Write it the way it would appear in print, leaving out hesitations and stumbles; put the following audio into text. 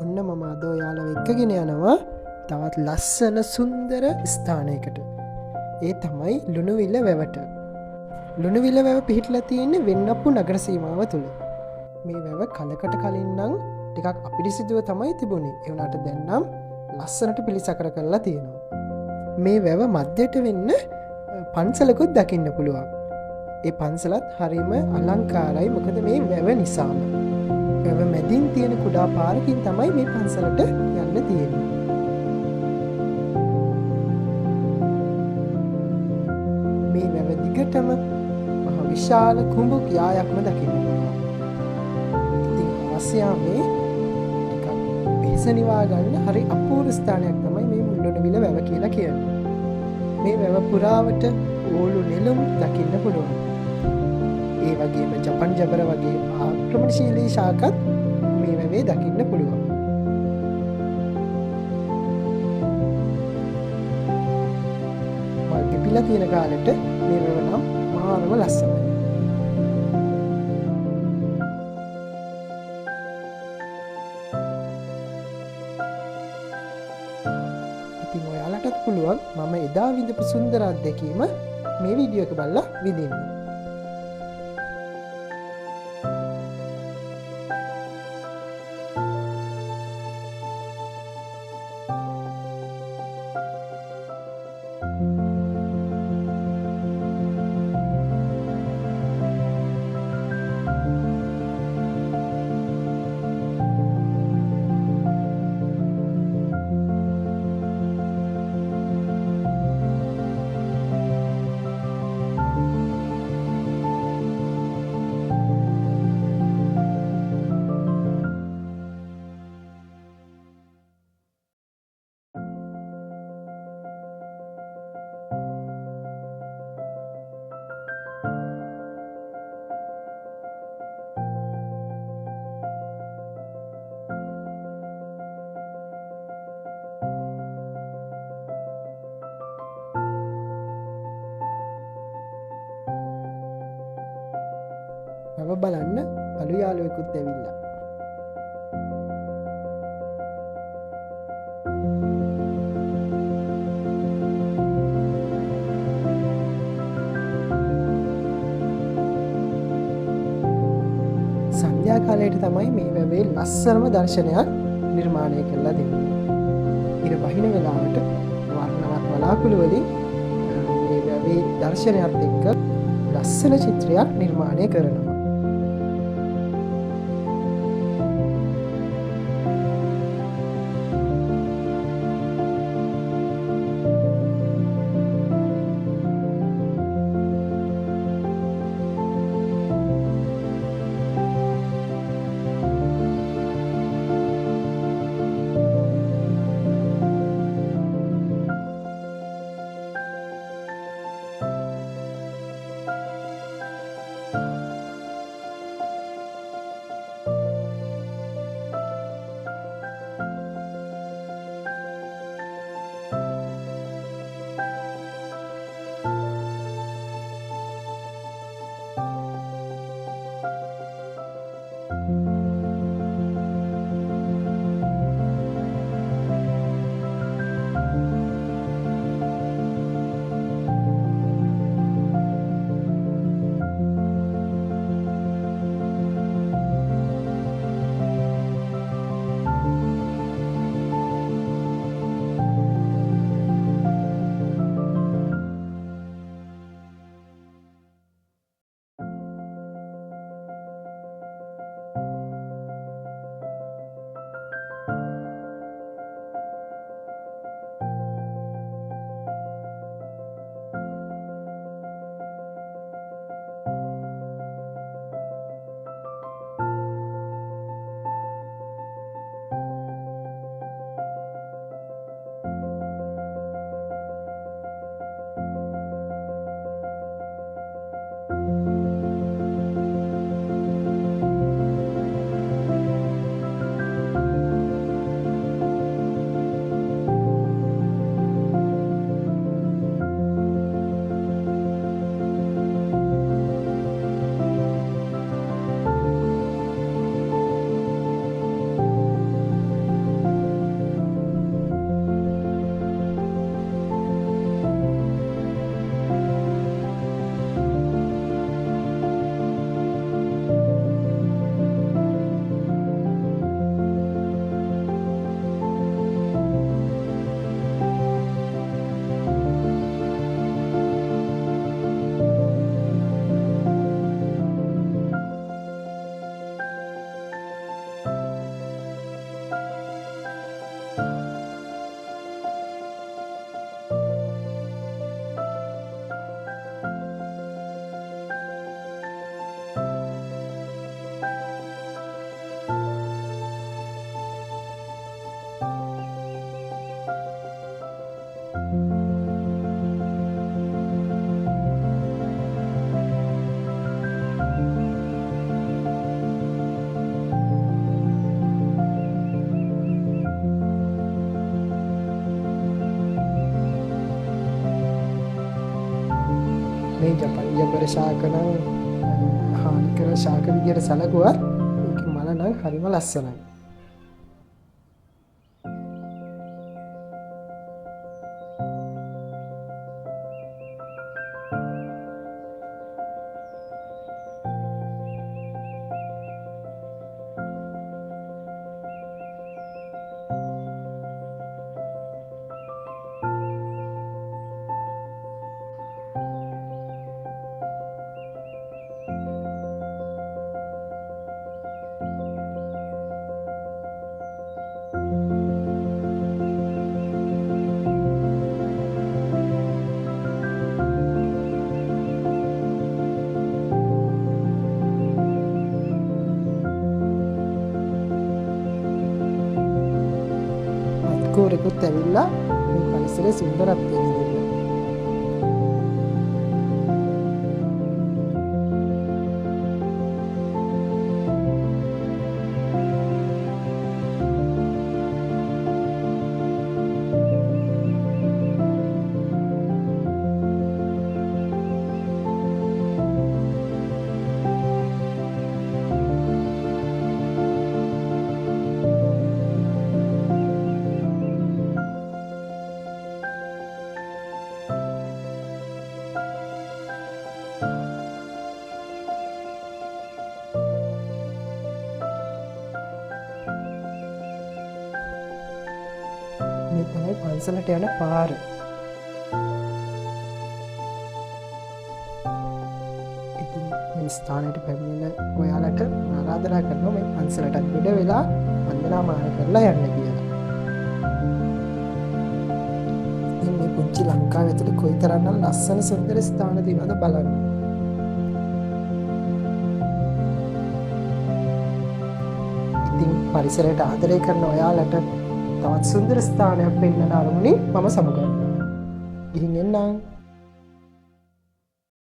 ඔන්න මම අද ඔයාලව එක්කගෙන යනවා තවත් ලස්සන සුන්දර ස්ථානයකට. ඒ තමයි ලුණුවිල්ල වැවට. ලුණුවිල්ල වැව පිහිටලා තියෙන්නේ වෙන්නප්පු නගර සීමාව තුළ. මේ වැව කලකට කලින්නම් ටිකක් අපිරිසිදුව තමයි තිබුණේ. ඒ වුණාට දැන් නම් ලස්සනට පිළිසකර කරලා තියෙනවා. මේ වැව මැදට වෙන්න පන්සලකුත් දකින්න පුළුවන්. ඒ පන්සලත් හරිම අලංකාරයි. මොකද මේ වැව නිසාම. වැව මැදින් තියෙන කුඩා පාරකින් තමයි මේ පන්සලට යන්න තියෙන්නේ. මේ වැව දිගටම මහ විශාල කුඹුක් යායක්ම දකින්න පුළුවන්. ඉතින් අවශ්‍යම මේ ටිකක් වෙහෙස නිවා ගන්න හරි අපූර්ව ස්ථානයක් තමයි මේ ලුණුවිල වැව කියලා කියන්නේ. මේ වැව පුරාවට ඕලු නෙළුම් දකින්න පුළුවන්. ඒ වගේම ජපන් ජබර වගේ ආක්‍රමණශීලී ශාකත් මේ වැවේ දකින්න පුළුවන්. මල් පිපිලා තියෙන කාලෙට මේ වැව නම් මාරම ලස්සනයි. ඉතින් ඔයාලටත් පුළුවන් මම එදා විඳපු සුන්දර අත්දැකීම මේ වීඩියෝ එක බලලා විඳින්න. වැව බලන්න අලු යාළුවෙකුත් ඇවිල්ලා. සංධ්‍යා කාලයට තමයි මේ වැවේ ලස්සනම දර්ශනයක් නිර්මාණය කරලා දෙන්නේ. ඉර වහින වෙලාවට වර්ණවත් වලාකුළු වලින් මේ වැවේ දර්ශනයත් එක්ක ලස්සන චිත්‍රයක් නිර්මාණය කරනවා. වියබර ශාකනං හානිකර ශාක විදියට සැලකුවත් ඒක මල නම් හරිම ලස්සනයි. කෝරෙකුත් ඇවිල්ලා මේ පරිසරයේ සුන්දරත්වය විඳින්න. මේ තමයි පන්සලට යන පාර. ඉතින් මේ ස්ථානයට පැමිණෙන ඔයාලට ආරාධනා කරනවා මේ පන්සලට ගොඩ වෙලා වන්දනාමාන කරලා යන්න කියලා. ඉතින් මේ පුංචි ලංකාව ඇතුලේ කොයිතරම්නම් ලස්සන සුන්දර ස්ථාන තියෙනවද බලන්න. ඉතින් පරිසරයට ආදරය කරන ඔයාලට තවත් සුන්දර ස්ථානයක් පෙන්වන අරමුණින් මම සමුගන්නවා. ගිහින් එන්නම්.